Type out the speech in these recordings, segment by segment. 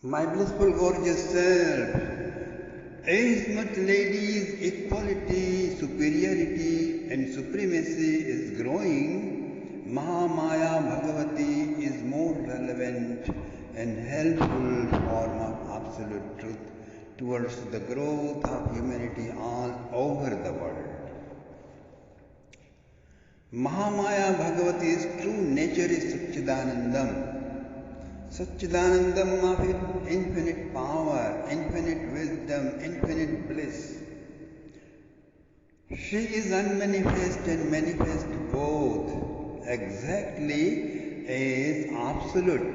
My blissful gorgeous self, as much ladies, equality, superiority and supremacy is growing, Mahamaya Bhagavati is more relevant and helpful form of absolute truth towards the growth of humanity all over the world. Mahamaya Bhagavati's true nature is Satchidanandam. Satchidanandam of infinite power, infinite wisdom, infinite bliss. She is unmanifest and manifest both, exactly as absolute,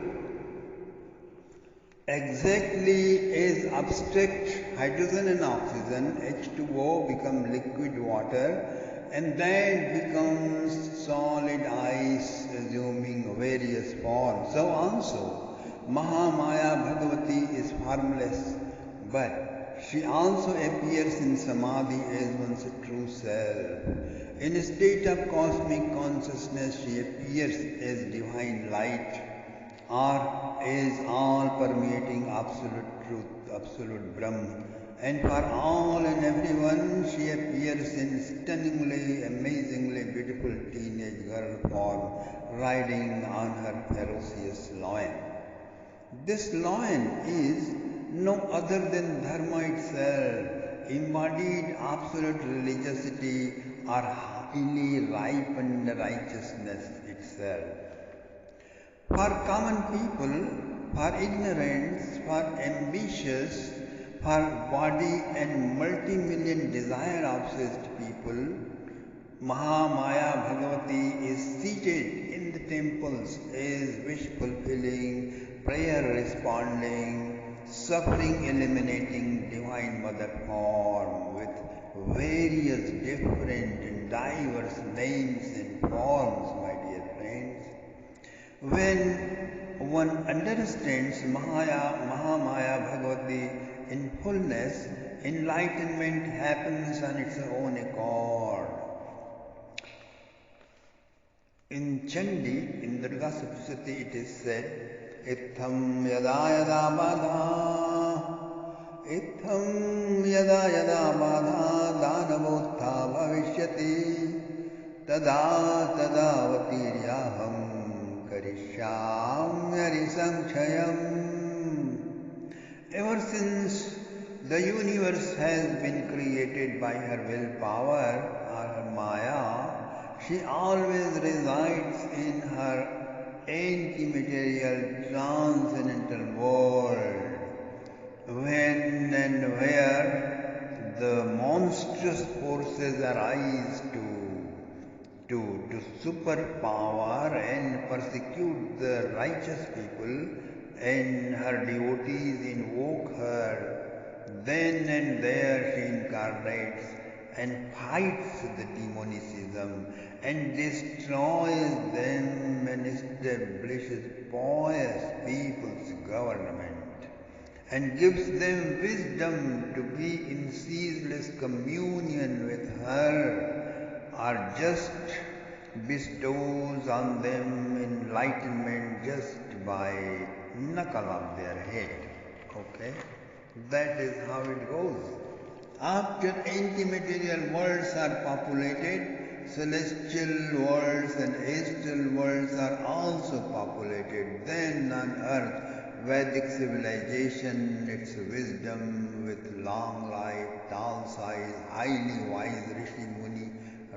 exactly as abstract hydrogen and oxygen, H2O become liquid water, and that becomes solid ice assuming various forms. So also, Mahamaya Bhagavati is formless, but she also appears in Samadhi as one's true self. In a state of cosmic consciousness, she appears as divine light or as all-permeating absolute truth, absolute Brahma. And for all and everyone, she appears in stunningly, amazingly beautiful teenage girl form, riding on her ferocious lion. This lion is no other than Dharma itself, embodied absolute religiosity or highly ripened righteousness itself. For common people, for ignorance, for ambitious, for body and multi-million desire-obsessed people, Mahamaya Bhagavati is seated in the temples as wish-fulfilling, prayer-responding, suffering-eliminating Divine Mother form with various different and diverse names and forms, my dear friends. When one understands Mahamaya Bhagavati in fullness, enlightenment happens on its own accord. In Chandi, in Durga Saptashti, it is said, Itham yada yada badha, Itham yada yada badha, danavotha bhavishyati, tada tada vatiryaham karishyamyari samchayam. Ever since the universe has been created by her willpower or her Maya, she always resides in her anti-material transcendental world. When and where the monstrous forces arise to superpower and persecute the righteous people, and her devotees invoke her, then and there she incarnates and fights the demonicism and destroys them and establishes pious people's government and gives them wisdom to be in ceaseless communion with her, or just bestows on them enlightenment just by knuckle of their head. Okay? That is how it goes. After anti-material worlds are populated, celestial worlds and astral worlds are also populated. Then on earth, Vedic civilization, its wisdom with long life, tall size, highly wise Rishi Muni,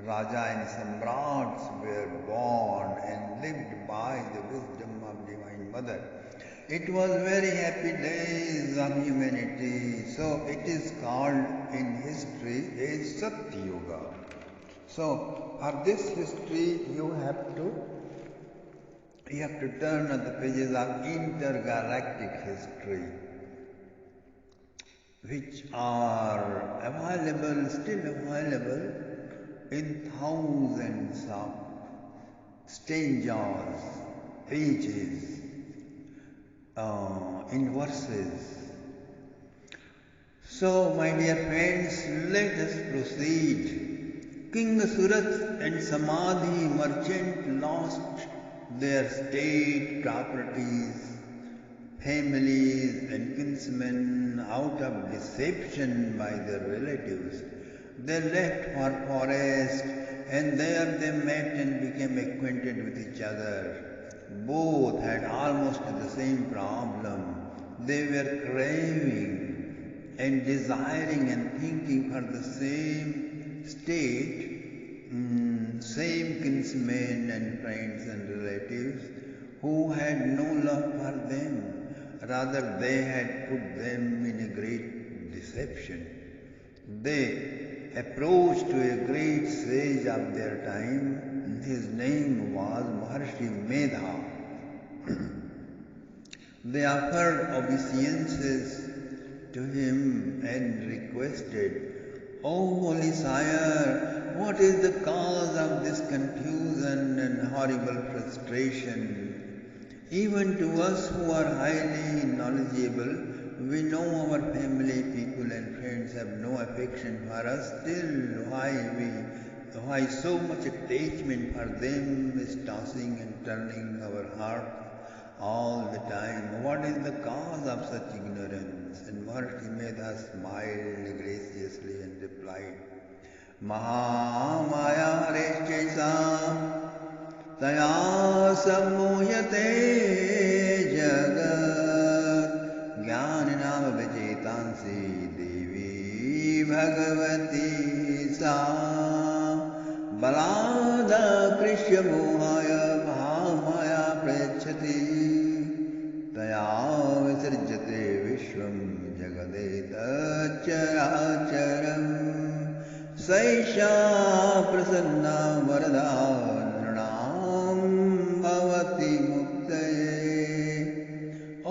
Raja and Samrats were born and lived by the wisdom of Divine Mother. It was very happy days of humanity, so it is called in history as Satya Yuga. So for this history you have to turn on the pages of intergalactic history, which are still available in thousands of stanzas, pages, in verses. So, my dear friends, let us proceed. King Surat and Samadhi merchant lost their state properties families and kinsmen out of deception by their relatives. They left for forest and there they met and became acquainted with each other. Both had almost the same problem. They were craving and desiring and thinking for the same state, same kinsmen and friends and relatives who had no love for them. Rather, they had put them in a great deception. They approached to a great sage of their time. His name was Maharshi Medha. They offered obeisances to him and requested, "O holy sire, what is the cause of this confusion and horrible frustration? Even to us who are highly knowledgeable, we know our family, people and friends have no affection for us. Still, why so much attachment for them is tossing and turning our hearts all the time? What is the cause of such ignorance?" And Maharshi Medha smiled graciously and replied, "Mahamaya Hareshchesam Taya sammohyate jagat jnanam vichetansi Devi Bhagavati sa balada krishya mohaya mahamaya prechati taya visarjate vishwam jagadeta characharam saisha prasanna varada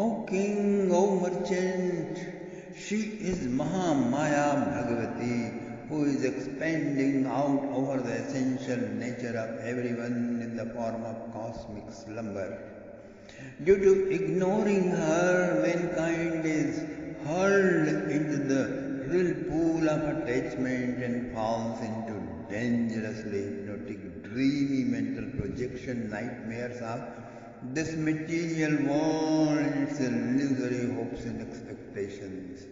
O king, O merchant, she is Mahamaya Bhagavati, who is expanding out over the essential nature of everyone in the form of cosmic slumber. Due to ignoring her, mankind is hurled into the real pool of attachment and falls into dangerously hypnotic, dreamy mental projection nightmares of this material world and its illusory hopes and expectations.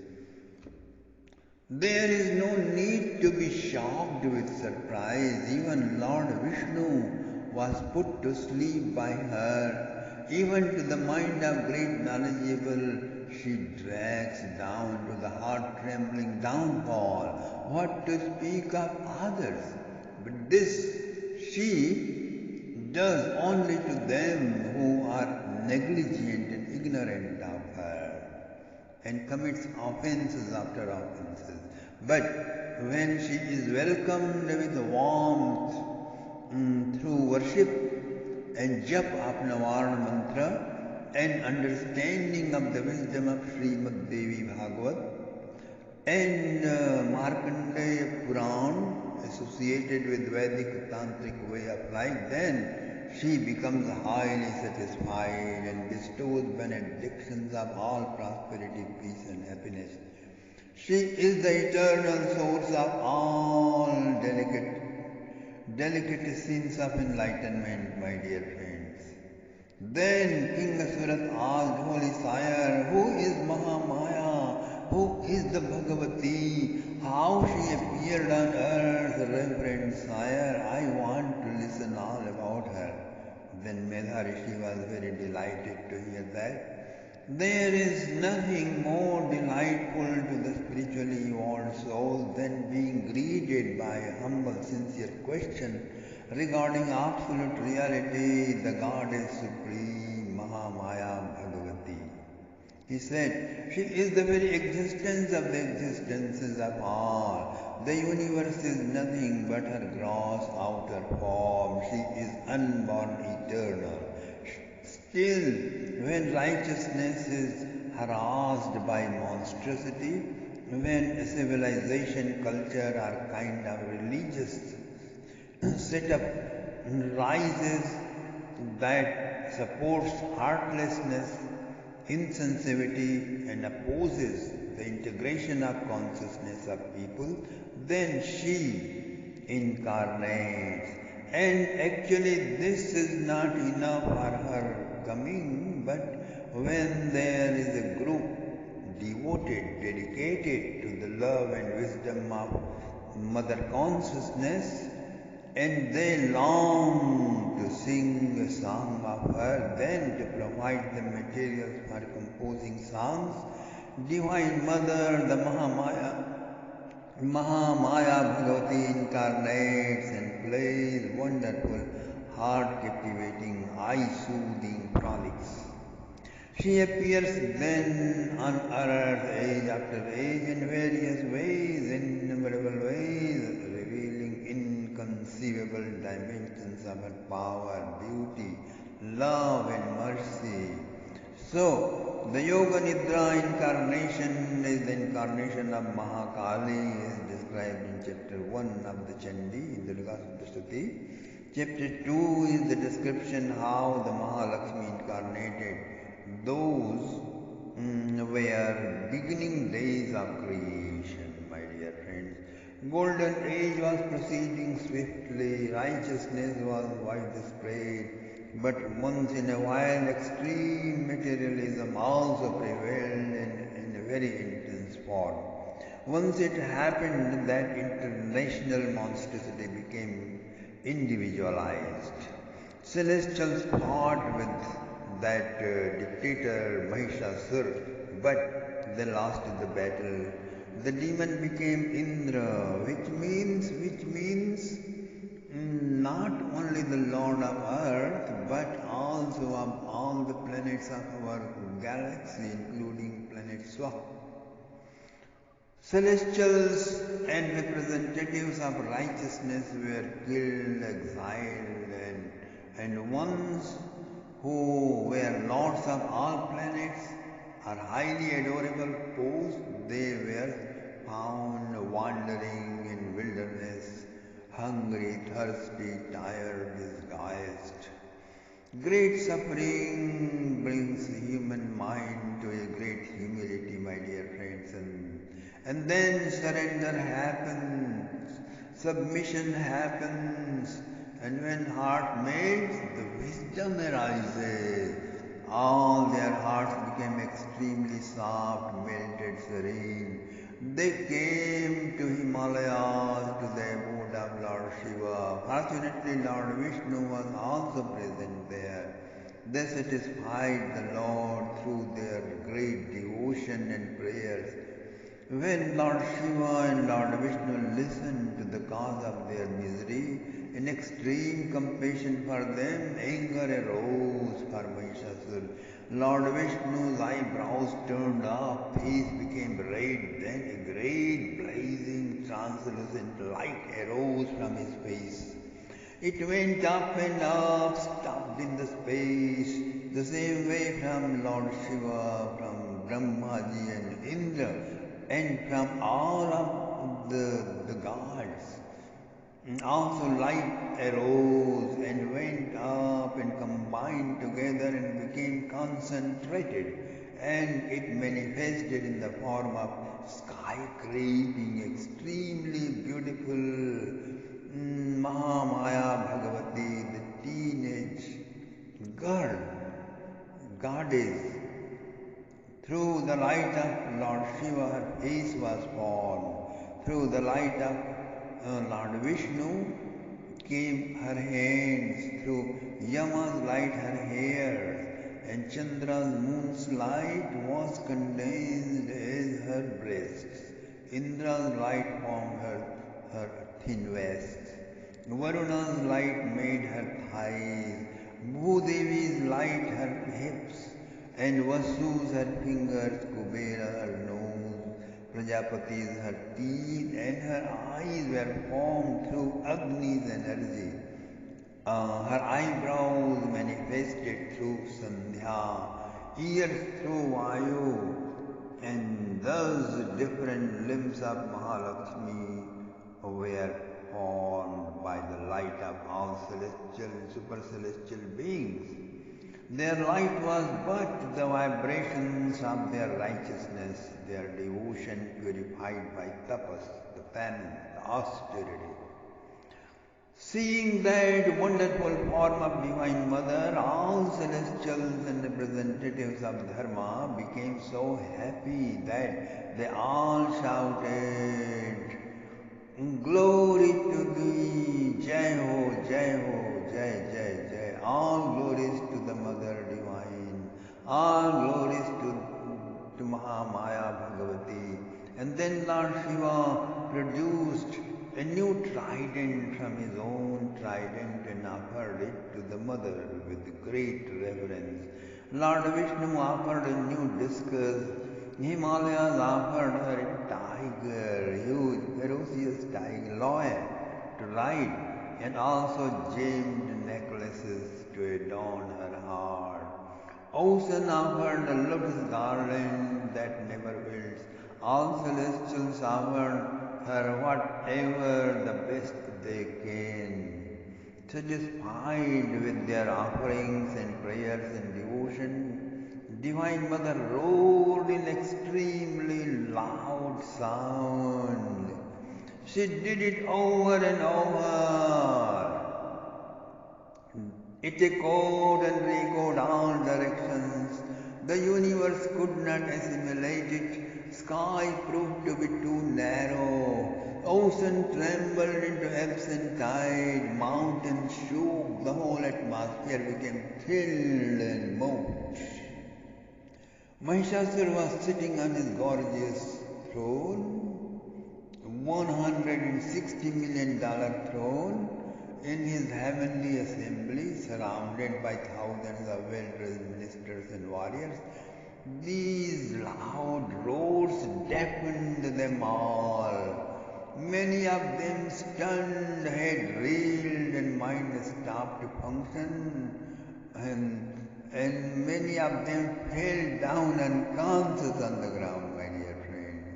There is no need to be shocked with surprise. Even Lord Vishnu was put to sleep by her. Even to the mind of great knowledgeable, she drags down to the heart-trembling downfall. What to speak of others? But this she does only to them who are negligent and ignorant of her, and commits offences after offences. But when she is welcomed with warmth through worship and jap of Navarna mantra and understanding of the wisdom of Srimad Devibhagwat and Markandeya Puran associated with Vedic Tantric way of life, then she becomes highly satisfied and bestows benedictions of all prosperity, peace and happiness. She is the eternal source of all delicacies of enlightenment, my dear friends. Then King Asurat asked, "Holy Sire, who is Mahamaya? Who is the Bhagavati? How she appeared on earth? Reverend Sire, I want to listen all about her." Then Medha Rishi was very delighted to hear that. There is nothing more delightful to the spiritually evolved soul than being greeted by a humble, sincere question regarding absolute reality, the Goddess Supreme, Mahamaya Bhagavati. He said, "She is the very existence of the existences of all. The universe is nothing but her gross outer form. She is unborn, eternal. Still, when righteousness is harassed by monstrosity, when a civilization, culture or kind of religious setup rises that supports heartlessness, insensitivity and opposes the integration of consciousness of people, then she incarnates. And actually this is not enough for her coming, but when there is a group devoted, dedicated to the love and wisdom of Mother Consciousness, and they long to sing a song of her, then to provide the materials for composing songs, Divine Mother, the Mahamaya Bhagavati incarnates and plays wonderful, heart-captivating, eye-soothing frolics. She appears then on earth age after age in various ways, innumerable ways, revealing inconceivable dimensions of her power, beauty, love and mercy. So, the Yoga Nidra incarnation is the incarnation of Mahakali, is described in chapter 1 of the Chandi, in the Durga Stuti. Chapter 2 is the description how the Mahalakshmi incarnated. Those were beginning days of creation, my dear friends. Golden age was proceeding swiftly, righteousness was widespread, but once in a while extreme materialism also prevailed in a very intense form. Once it happened that international monstrosity became individualized. Celestials fought with that dictator Mahishasur, but they lost the battle. The demon became Indra, which means not only the Lord of Earth, but also of all the planets of our galaxy, including planet Swaha. Celestials and representatives of righteousness were killed, exiled, and ones who were lords of all planets are highly adorable posts, they were found wandering in wilderness, hungry, thirsty, tired, disguised. Great suffering brings the human mind to a great humility, my dear friends, and then surrender happens, submission happens, and when heart melts, the wisdom arises. All their hearts became extremely soft, melted, serene. They came to Himalayas, to the abode of Lord Shiva. Fortunately, Lord Vishnu was also present there. They satisfied the Lord through their great devotion and prayers. When Lord Shiva and Lord Vishnu listened to the cause of their misery, in extreme compassion for them, anger arose for Mahishasur. Lord Vishnu's eyebrows turned up, face became red, then a great blazing translucent light arose from his face. It went up and up, stopped in the space, the same way from Lord Shiva, from Brahmaji and Indra, and from all of the gods. Also light arose and went up and combined together and became concentrated, and it manifested in the form of sky-creeping, extremely beautiful Mahamaya Bhagavati, the teenage girl, goddess. Through the light of Lord Shiva, her face was formed. Through the light of Lord Vishnu came her hands. Through Yama's light, her hair. And Chandra's moon's light was condensed as her breasts. Indra's light formed her thin waist. Varuna's light made her thighs. Bhudevi's light her hips. And Vasu's her fingers, Kubera her nose, Prajapati's her teeth, and her eyes were formed through Agni's energy. Her eyebrows manifested through Sandhya, ears through Vayu, and thus different limbs of Mahalakshmi were formed by the light of all celestial and super celestial beings. Their light was but the vibrations of their righteousness, their devotion purified by tapas, the penance, the austerity. Seeing that wonderful form of Divine Mother, all celestials and representatives of Dharma became so happy that they all shouted, "Glory to thee, Jai Ho, Jai, Jai, Jai." All glories to the Mother Divine, all glories to Mahamaya Bhagavati. And then Lord Shiva produced a new trident from his own trident and offered it to the mother with great reverence. Lord Vishnu offered a new discus. Himalayas offered her a tiger, huge, ferocious tiger, lion to ride, and also gemmed necklaces to adorn her heart. Ocean offered a lotus garland that never wilts. All celestials offered her whatever the best they can. Satisfied with their offerings and prayers and devotion, Divine Mother roared in extremely loud sound. She did it over and over. It echoed and re-echoed all directions. The universe could not assimilate it. Sky proved to be too narrow. Ocean trembled into absent tide. Mountains shook. The whole atmosphere became filled and moved. Mahishasura was sitting on his gorgeous throne, $160 million throne, in his heavenly assembly, surrounded by thousands of well-dressed ministers and warriors. These loud roars deafened them all. Many of them stunned, head reeled, and mind stopped to function, and many of them fell down unconscious on the ground, my dear friends.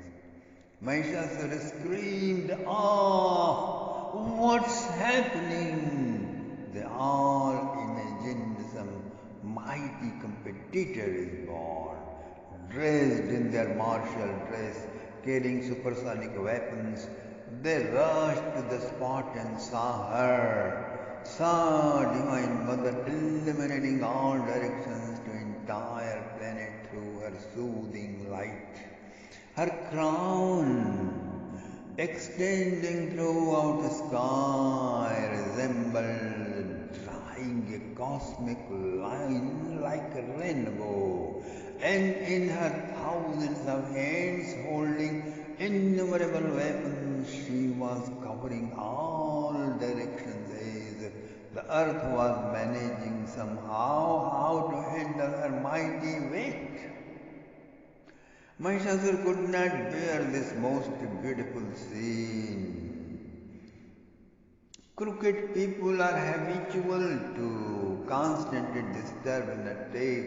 Mahishasura screamed, "Ah! What's happening?" They all imagined some mighty competitor is born, dressed in their martial dress, carrying supersonic weapons. They rushed to the spot and saw Divine Mother illuminating all directions to entire planet through her soothing light. Her crown, extending throughout the sky, resembled drawing a cosmic line like a rainbow, and in her thousands of hands holding innumerable weapons, she was covering all directions as the earth was managing somehow how to handle her mighty weight. Mahishasura could not bear this most beautiful scene. Crooked people are habitual to constantly disturb and attack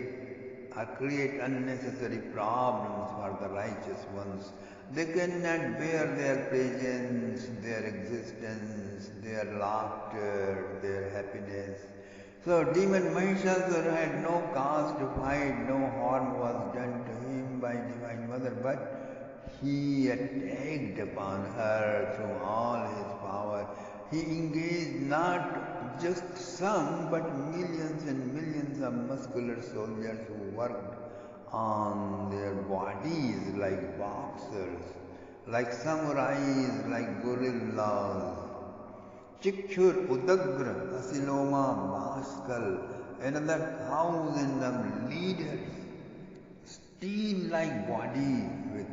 or create unnecessary problems for the righteous ones. They cannot bear their presence, their existence, their laughter, their happiness. So demon Mahishasura had no cause to fight, no harm was done to him by Divine Mother, but he attacked upon her through all his power. He engaged not just some, but millions and millions of muscular soldiers who worked on their bodies like boxers, like samurais, like gorillas. Chikshur, Udagra, Asiloma, Baskal, another thousand of leaders, steel-like bodies with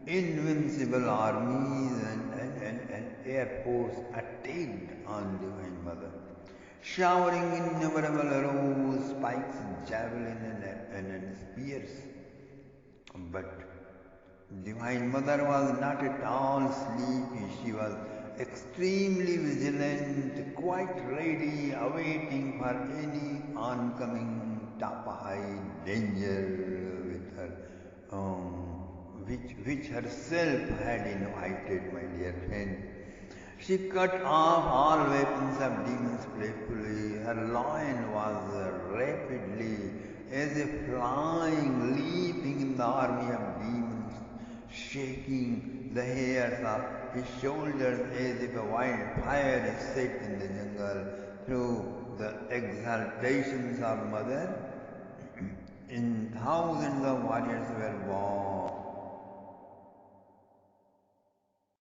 invincible armies and air force attacked on Divine Mother, showering innumerable arrows, spikes, javelin and spears. But Divine Mother was not at all sleepy. She was extremely vigilant, quite ready, awaiting for any oncoming top-high danger with her, which herself had invited, my dear friend. She cut off all weapons of demons playfully. Her lion was rapidly, as if flying, leaping in the army of demons. shaking the hairs of his shoulders as if a wildfire is set in the jungle through the exaltations of mother. And thousands of warriors were born.